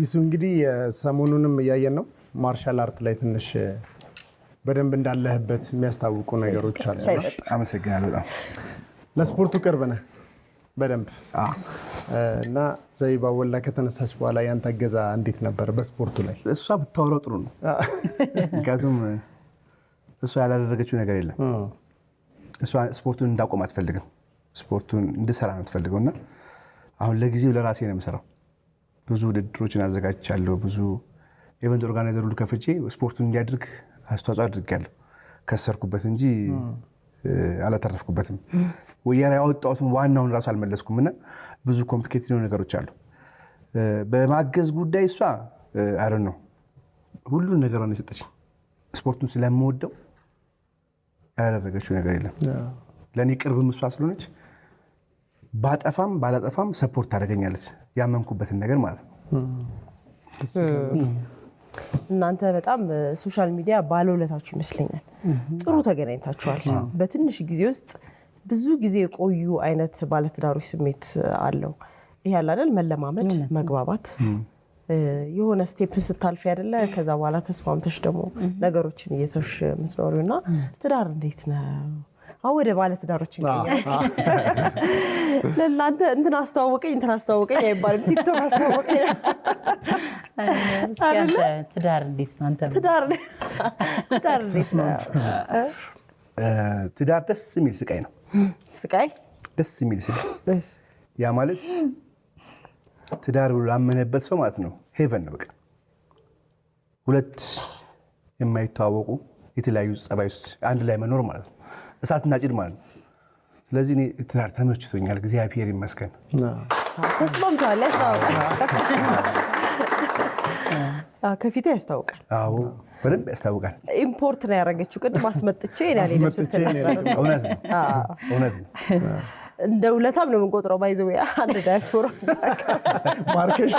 ይሱ እንግዲህ ሰሞኑንም እያየን ነው። ማርሻል አርት ላይ ትንሽ በደንብ እንዳለህበት የሚያስታውቁ ነገሮች አሉ። አመሰግናለሁ። በጣም ለስፖርቱ ቅርብ ነህ በደንብ እና ዘቢባ ወልዳ ከተነሳች በኋላ ያንተ እገዛ እንዴት ነበር በስፖርቱ ላይ? እሷ ብታወራው ጥሩ ነው። ምክንያቱም እሷ ያላደረገችው ነገር የለም። እሷ ስፖርቱን እንዳቆም አትፈልግም። ስፖርቱን እንድሰራ ነው የምትፈልገውና አሁን ለጊዜው ለራሴ ነው የምሰራው። ብዙ ውድድሮችን አዘጋጅቻለሁ። ብዙ ኢቨንት ኦርጋናይዘር ሁሉ ከፍቼ ስፖርቱን እንዲያድርግ አስተዋጽኦ አድርጌያለሁ። ከሰርኩበት እንጂ አላተረፍኩበትም። ወያኔ ያወጣሁትን ዋናውን ራሱ አልመለስኩም እና ብዙ ኮምፕሊኬትድ ነገሮች አሉ። በማገዝ ጉዳይ እሷ አይደል ነው ሁሉን ነገሯን የሰጠችኝ። ስፖርቱን ስለምወደው ያላደረገችው ነገር የለም። ለእኔ ቅርብም እሷ ስለሆነች ባጠፋም ባላጠፋም ሰፖርት ታደርገኛለች። ያመንኩበትን ነገር ማለት ነው። እናንተ በጣም ሶሻል ሚዲያ ባለውለታችሁ ይመስለኛል። ጥሩ ተገናኝታችኋል። በትንሽ ጊዜ ውስጥ ብዙ ጊዜ የቆዩ አይነት ባለትዳሮች ስሜት አለው። ይሄ ያለ አይደል መለማመድ፣ መግባባት የሆነ ስቴፕ ስታልፊ አይደለ ከዛ በኋላ ተስማምተሽ ደግሞ ነገሮችን እየተሽ የምትኖሪውና ትዳር እንዴት ነው? ወደ ባለትዳሮች ለእናንተ እንትን አስተዋወቀኝ አይባልም። ቲክቶክ አስተዋወቀኝ። ትዳር እንዴት ነው አንተ? ትዳር እንዴት ነው? ትዳር ደስ የሚል ስቃይ ነው። ስቃይ ደስ የሚል ስቃይ። ያ ማለት ትዳር ብሎ ላመነበት ሰው ማለት ነው ሄቨን ነው። በቃ ሁለት የማይተዋወቁ የተለያዩ ጸባዮች አንድ ላይ መኖር ማለት ነው እሳትና ጭድ ማለት ነው። ስለዚህ እኔ ትዳር ተመችቶኛል፣ እግዚአብሔር ይመስገን። ተስማምቷል። ከፊቱ ያስታውቃል። አዎ በደንብ ያስታውቃል። ኢምፖርት ነው ያደረገችው። ቅድም አስመጥቼ እውነት ነው። እንደ ውለታም ነው የምንቆጥረው። ባይዘው አንድ ዳያስፖራ ማርኬሽ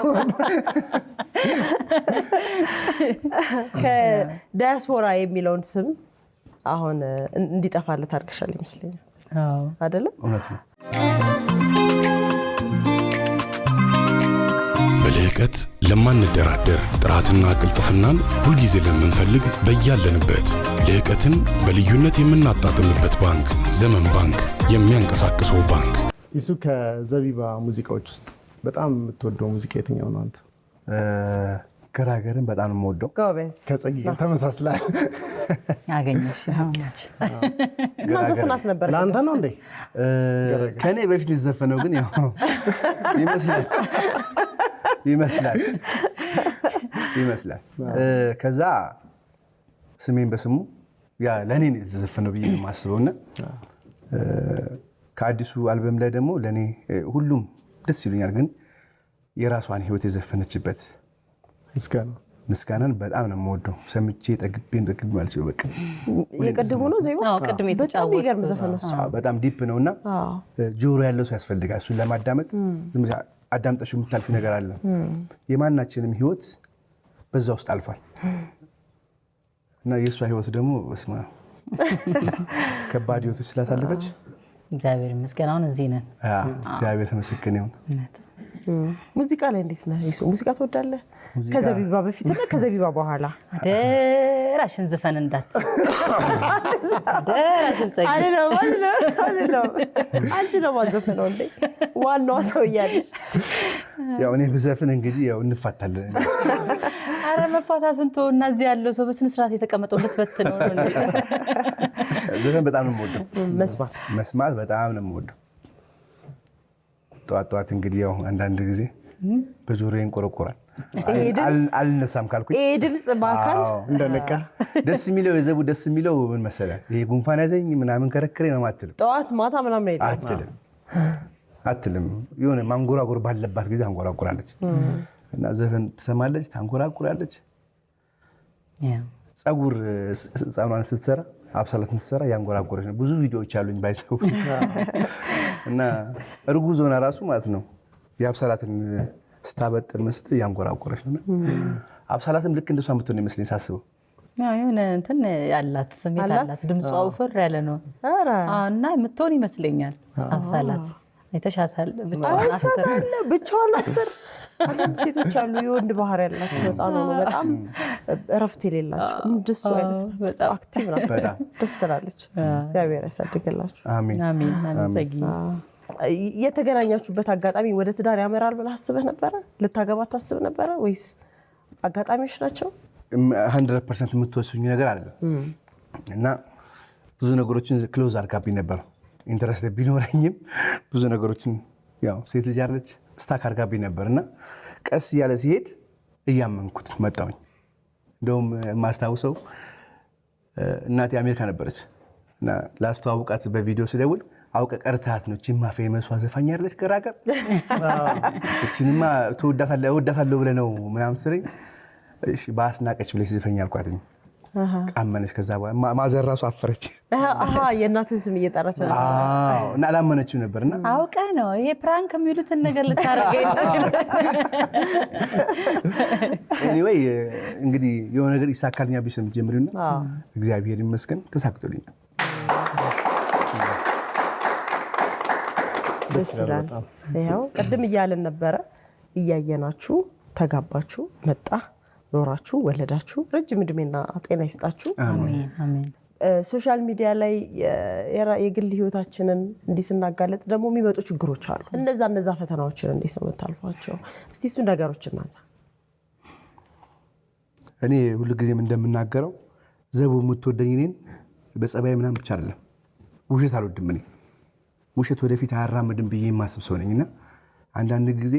ከዳያስፖራ የሚለውን ስም አሁን እንዲጠፋለት አድርገሻል ይመስለኛል አይደለ? እውነት ነው። በልቀት ለማንደራደር ጥራትና ቅልጥፍናን ሁልጊዜ ለምንፈልግ በያለንበት ልዕቀትን በልዩነት የምናጣጥምበት ባንክ ዘመን ባንክ የሚያንቀሳቅሰው ባንክ። ይሱ ከዘቢባ ሙዚቃዎች ውስጥ በጣም የምትወደው ሙዚቃ የትኛው ነው አንተ? ገራገርን በጣም ነው የምወደው። ጎበዝ ከጸጊ ጋር ተመሳስላል። አገኘሽ ሆነች እና ዘፈናት ነበር ለአንተ ነው እንዴ? ከኔ በፊት የተዘፈነው ግን ያው ይመስላል። ከዛ ስሜን በስሙ ያ ለእኔ ነው የተዘፈነው ብዬ ነው የማስበው። እና ከአዲሱ አልበም ላይ ደግሞ ለእኔ ሁሉም ደስ ይሉኛል፣ ግን የራሷን ህይወት የዘፈነችበት ምስጋናን በጣም ነው የምወደው። ሰምቼ ጠግቤ ማለት ነው። በቃ የቀድሞ ነው ዜማ ቅድም በጣም ይገርም ዘፈን ነው። በጣም ዲፕ ነውና ጆሮ ያለው ሰው ያስፈልጋል እሱን ለማዳመጥ። አዳምጠሽ የምታልፊ ነገር አለ። የማናችንም ህይወት በዛ ውስጥ አልፏል እና የእሷ ህይወት ደግሞ በስማ ከባድ ህይወቶች ስላሳለፈች እግዚአብሔር ይመስገን አሁን እዚህ ነን። እግዚአብሔር ተመስገን ይሁን። ሙዚቃ ላይ እንዴት ነህ ይሱ? ሙዚቃ ትወዳለህ? ከዘቢባ በፊትና ከዘቢባ በኋላ ደራሽን ዝፈን እንዳትዪ። ደራሽን ጸጊ አይደለም አንቺ ነው ማዘፈነው እንዴ? ዋናዋ ሰው እያለሽ ያው እኔ ብዘፍን እንግዲህ ያው እንፋታለን። ኧረ መፋታቱን ተው እና እዚህ ያለው ሰው በስነ ስርዓት የተቀመጠለት በት ነው። ዘፈን በጣም ነው የምወደው። መስማት በጣም ነው የምወደው። ጠዋት እንግዲህ ያው አንዳንድ ጊዜ በጆሮዬ እንቆረቆራል። አልነሳም ካልኩኝ ይሄ ድምጽ በአካል እንደነቃ ደስ የሚለው የዘቡ ደስ የሚለው ምን መሰለህ? ይሄ ጉንፋን ያዘኝ ምናምን ከረከሬ ነው አትልም። ጠዋት ማታ ምናምን አይደለም አትልም። የሆነ ማንጎራጎር ባለባት ጊዜ አንጎራጉራለች እና ዘፈን ትሰማለች፣ ታንጎራጉራለች። ፀጉር ህፃኗን ስትሰራ አብሳላትን ስትሰራ ያንጎራጎረች ነው። ብዙ ቪዲዮዎች አሉኝ ባይሰው እና እርጉዝ ሆና ራሱ ማለት ነው የአብሳላትን ስታበጥር መስጥ ያንጎራጎረች ነው። አብሳላትም ልክ እንደሷ የምትሆን ይመስለኝ ሳስበው። የሆነ እንትን ያላት ስሜት አላት። ድምጿ ውፍር ያለ ነው እና የምትሆን ይመስለኛል። አብሳላት አይተሻታል? ብቻዋን አስር አንዳንድ ሴቶች አሉ የወንድ ባህሪ ያላቸው ህፃን ነው በጣም እረፍት የሌላቸው እንደሱ አይነት አክቲቭ ናት። ደስ ትላለች። እግዚአብሔር ያሳድግላችሁ። አሜን አሜን። ጸጊ የተገናኛችሁበት አጋጣሚ ወደ ትዳር ያመራል ብለህ አስበህ ነበረ? ልታገባ ታስብ ነበረ ወይስ አጋጣሚዎች ናቸው? 100% የምትወስኝ ነገር አይደለም እና ብዙ ነገሮችን ክሎዝ አድርጋብኝ ነበር። ኢንተረስት ቢኖረኝም ብዙ ነገሮችን ያው ሴት ልጅ አለች ስታክ አድርጋብኝ ነበር እና ቀስ እያለ ሲሄድ እያመንኩት መጣሁኝ። እንደውም የማስታውሰው እናቴ አሜሪካ ነበረች እና ላስተዋውቃት በቪዲዮ ስደውል አውቀ ቀርታት ነው እቺማ ፌመሷ ዘፋኝ አይደለች ገራገር እቺንማ እወዳታለሁ ብለህ ነው ምናምን ስትለኝ እሺ በአስናቀች ብለሽ ዘፈኝ አልኳትኝ። ቃመነች። ከዛ በኋላ ማዘር ራሱ አፈረች። የእናትን ስም እየጠራች ነው እና አላመነችም ነበርና አውቀ ነው ይሄ ፕራንክ የሚሉትን ነገር ልታረገኝ ኤኒዌይ እንግዲህ የሆነ ነገር ይሳካልኛ ብዬሽ ነው የምትጀምሪውና እግዚአብሔር ይመስገን ተሳክቶልኛል። ደስ ይላል። ያው ቅድም እያለን ነበረ እያየናችሁ ተጋባችሁ፣ መጣ ኖራችሁ፣ ወለዳችሁ፣ ረጅም እድሜና ጤና ይስጣችሁ። አሜን አሜን። ሶሻል ሚዲያ ላይ የግል ህይወታችንን እንዲህ ስናጋለጥ ደግሞ የሚመጡ ችግሮች አሉ። እነዛ ፈተናዎችን እንዴት ነው የምታልፏቸው? እስቲ እሱ ነገሮች እናንሳ። እኔ ሁልጊዜም እንደምናገረው ዘቡ የምትወደኝ እኔን በጸባይ ምናምን ብቻ አይደለም። ውሸት አልወድም። እኔ ውሸት ወደፊት አያራምድም ብዬ የማስብ ሰው ነኝና አንዳንድ ጊዜ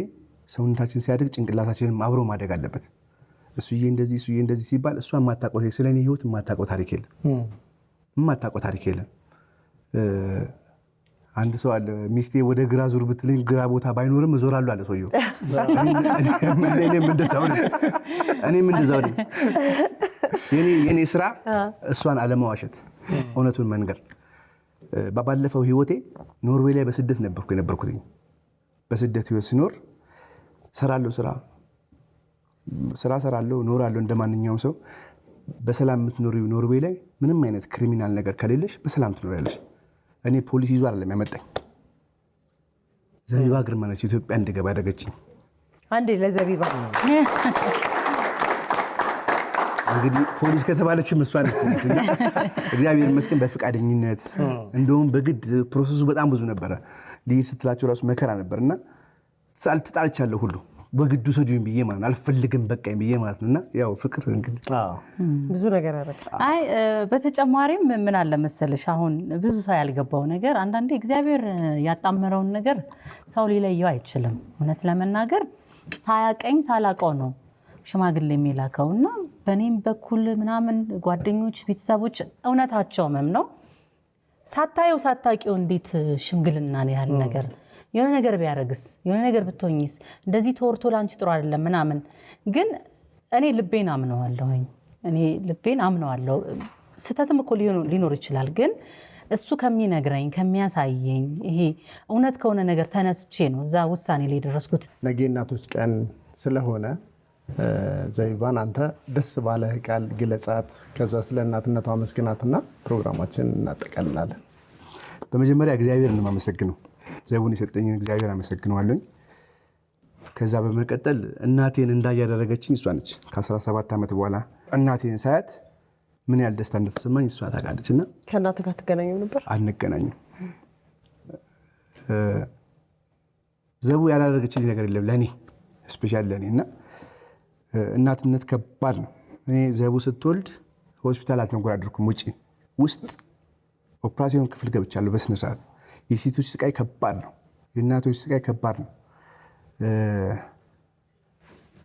ሰውነታችን ሲያድግ ጭንቅላታችንም አብሮ ማደግ አለበት። እሱዬ እንደዚህ ሲባል እሷ የማታውቀው ስለኔ ህይወት የማታውቀው ታሪክ የለም። አንድ ሰው አለ ሚስቴ ወደ ግራ ዙር ብትለኝ ግራ ቦታ ባይኖርም እዞራለሁ አለ ሰውየው። እኔም እንደዛው ነኝ። የኔ ስራ እሷን አለማዋሸት፣ እውነቱን መንገር። ባለፈው ህይወቴ ኖርዌይ ላይ በስደት ነበርኩት። በስደት ህይወት ሲኖር ሰራለሁ ኖራለሁ እንደማንኛውም ሰው። በሰላም የምትኖሪው ኖርዌይ ላይ ምንም አይነት ክሪሚናል ነገር ከሌለሽ በሰላም ትኖሪያለሽ። እኔ ፖሊስ ይዞ አይደለም ያመጣኝ። ዘቢባ ግርማ ነች ኢትዮጵያ እንድገባ ያደረገችኝ። አንዴ ለዘቢባ እንግዲህ ፖሊስ ከተባለችም እሷ ነች ፖሊስ እና እግዚአብሔር ይመስገን በፍቃደኝነት እንደውም በግድ ፕሮሰሱ በጣም ብዙ ነበረ። ልሂድ ስትላቸው ራሱ መከራ ነበርና ተጣልቻለሁ ሁሉ በግዱ ሰዱኝ ብዬ ማለት አልፈልግም በቃኝ ብዬ ማለት ነውና ያው ፍቅር እንግዲህ ብዙ ነገር አረጋ። አይ በተጨማሪም ምን አለ መሰለሽ አሁን ብዙ ሰው ያልገባው ነገር አንዳንዴ እግዚአብሔር ያጣመረውን ነገር ሰው ሊለየው አይችልም። እውነት ለመናገር ሳያቀኝ ሳላቀው ነው ሽማግሌ የሚላከውና በኔም በኩል ምናምን ጓደኞች ቤተሰቦች እውነታቸውም ነው ሳታየው ሳታቂው እንዴት ሽምግልና ነው ያህል ነገር የሆነ ነገር ቢያረግስ የሆነ ነገር ብትሆኝስ እንደዚህ ተወርቶ ላንቺ ጥሩ አይደለም ምናምን ግን እኔ ልቤን አምነዋለሁ ስተትም እኮ ሊኖር ይችላል ግን እሱ ከሚነግረኝ ከሚያሳየኝ ይሄ እውነት ከሆነ ነገር ተነስቼ ነው እዛ ውሳኔ ላይ ደረስኩት። ነገ እናቶች ቀን ስለሆነ ዘቢባን አንተ ደስ ባለህ ቃል ግለጻት፣ ከዛ ስለ እናትነቷ መስግናትና ፕሮግራማችን እናጠቃልላለን። በመጀመሪያ እግዚአብሔርን የማመሰግነው ዘቡን የሰጠኝን እግዚአብሔር አመሰግነዋለሁ። ከዛ በመቀጠል እናቴን እንዳያደረገችኝ እሷ ነች። ከ17 ዓመት በኋላ እናቴን ሳያት ምን ያህል ደስታ እንደተሰማኝ እሷ ታውቃለች። እና ከእናት ጋር ትገናኙ ነበር? አንገናኝም። ዘቡ ያላደረገችኝ ነገር የለም ለእኔ ስፔሻል ለእኔ እና እናትነት ከባድ ነው። እኔ ዘቡ ስትወልድ ሆስፒታል አልተንጎራደርኩም። ውስጥ ኦፕራሲዮን ክፍል ገብቻለሁ በስነ ስርዓት። የሴቶች ስቃይ ከባድ ነው። የእናቶች ስቃይ ከባድ ነው።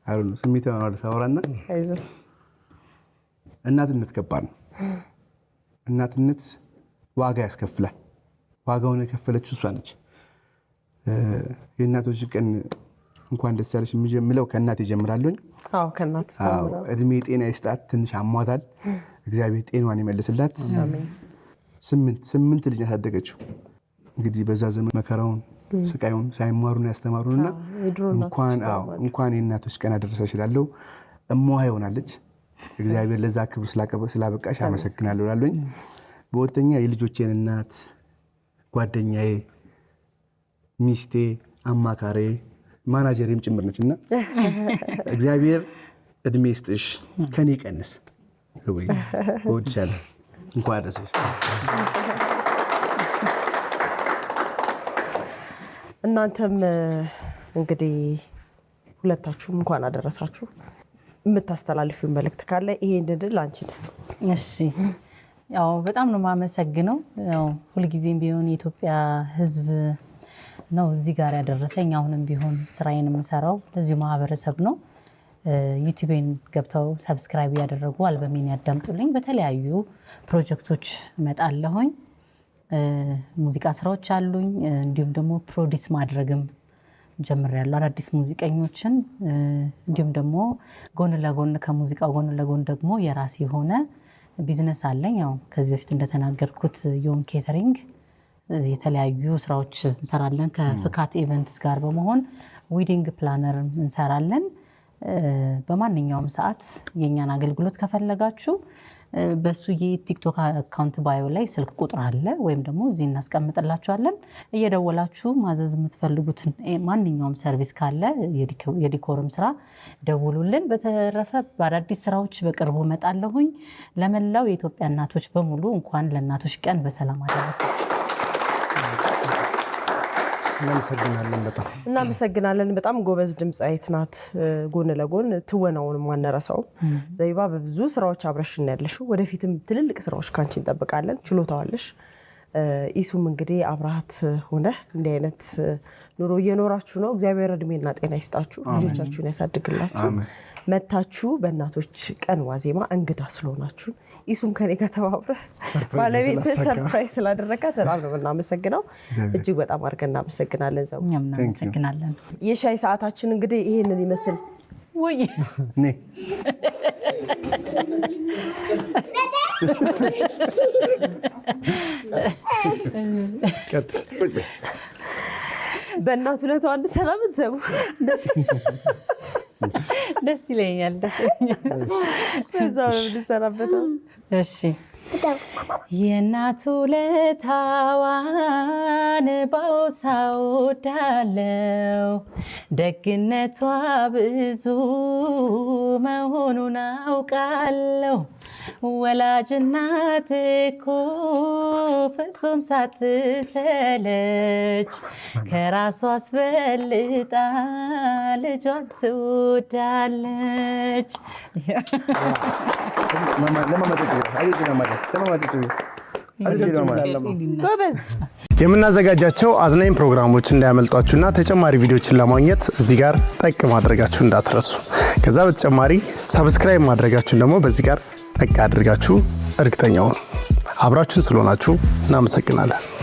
አሁን ስሜት ነው ሳወራና እናትነት ከባድ ነው። እናትነት ዋጋ ያስከፍላል። ዋጋውን የከፈለችው እሷ ነች። የእናቶች ቀን እንኳን ደስ ያለሽ የምለው ከእናት ይጀምራለኝ። አዎ ከእናት እድሜ ጤና ይስጣት። ትንሽ አሟታል። እግዚአብሔር ጤናዋን ይመልስላት። አሜን። 8 ልጅ ያሳደገችው እንግዲህ በዛ ዘመን መከራውን ስቃዩን ሳይማሩን ያስተማሩንና እንኳን የእናቶች ቀን አደረሰሽ እላለሁ። እማዋ ይሆናለች። እግዚአብሔር ለዛ ክብር ስላበቃሽ አመሰግናለሁ እላለሁኝ። በሁለተኛ የልጆቼን እናት ጓደኛዬ፣ ሚስቴ፣ አማካሬ ማናጀርም ጭምር ነችና እግዚአብሔር እድሜ ይስጥሽ ከኔ ቀንስ ወይ ወድሻለሁ። እንኳን አደረሰሽ። እናንተም እንግዲህ ሁለታችሁም እንኳን አደረሳችሁ። የምታስተላልፊው መልእክት ካለ ይሄን ድል አንቺ ልስጥ። እሺ ያው በጣም ነው የማመሰግነው። ያው ሁልጊዜም ቢሆን የኢትዮጵያ ሕዝብ ነው እዚህ ጋር ያደረሰኝ። አሁንም ቢሆን ስራዬን የምሰራው ለዚሁ ማህበረሰብ ነው። ዩቲዩብን ገብተው ሰብስክራይብ ያደረጉ አልበሜን ያዳምጡልኝ። በተለያዩ ፕሮጀክቶች እመጣለሁኝ። ሙዚቃ ስራዎች አሉኝ። እንዲሁም ደግሞ ፕሮዲስ ማድረግም ጀምሬያለሁ አዳዲስ ሙዚቀኞችን። እንዲሁም ደግሞ ጎን ለጎን ከሙዚቃው ጎን ለጎን ደግሞ የራሴ የሆነ ቢዝነስ አለኝ። ያው ከዚህ በፊት እንደተናገርኩት ዮም ኬተሪንግ የተለያዩ ስራዎች እንሰራለን። ከፍካት ኢቨንትስ ጋር በመሆን ዊዲንግ ፕላነር እንሰራለን። በማንኛውም ሰዓት የኛን አገልግሎት ከፈለጋችሁ በሱዬ ቲክቶክ አካውንት ባዮ ላይ ስልክ ቁጥር አለ፣ ወይም ደግሞ እዚህ እናስቀምጥላችኋለን። እየደወላችሁ ማዘዝ የምትፈልጉትን ማንኛውም ሰርቪስ ካለ የዲኮርም ስራ ደውሉልን። በተረፈ በአዳዲስ ስራዎች በቅርቡ እመጣለሁኝ። ለመላው የኢትዮጵያ እናቶች በሙሉ እንኳን ለእናቶች ቀን በሰላም አደረሳችሁ። እናመሰግናለን። በጣም ጎበዝ ድምፃዊት ናት። ጎን ለጎን ትወናውንም አንረሳውም። ዘቢባ በብዙ ስራዎች አብረሽን ያለሽው፣ ወደፊትም ትልልቅ ስራዎች ካንቺ እንጠብቃለን። ችሎታዋለሽ። ኢሱም እንግዲህ አብረሃት ሆነ እንዲህ አይነት ኑሮ እየኖራችሁ ነው። እግዚአብሔር እድሜና ጤና ይስጣችሁ፣ ልጆቻችሁን ያሳድግላችሁ። መታችሁ በእናቶች ቀን ዋዜማ እንግዳ ስለሆናችሁ ኢሱም ከኔ ጋር ተባብረ ባለቤት ሰርፕራይዝ ስላደረጋት በጣም ነው እናመሰግነው። እጅግ በጣም አድርገን እናመሰግናለን። ዘው እናመሰግናለን። የሻይ ሰዓታችን እንግዲህ ይሄንን ይመስል ወይ በእናቱ ለተዋንድ ሰላም ዘቡ ደስ ይለኛል። እዛው ነው የምንሰናበተው። እሺ የእናቱ ለታዋን ባውሳው ዳለው ደግነቷ ብዙ መሆኑን አውቃለሁ። ወላጅ እናት እኮ ፍጹም ሳትሰለች ከራሷ አስበልጣ ልጇን ትወዳለች። የምናዘጋጃቸው አዝናኝ ፕሮግራሞች እንዳያመልጧችሁና ተጨማሪ ቪዲዮችን ለማግኘት እዚህ ጋር ጠቅ ማድረጋችሁ እንዳትረሱ። ከዛ በተጨማሪ ሰብስክራይብ ማድረጋችሁን ደግሞ በዚህ ጋር ጠቅ አድርጋችሁ እርግጠኛው አብራችሁን ስለሆናችሁ እናመሰግናለን።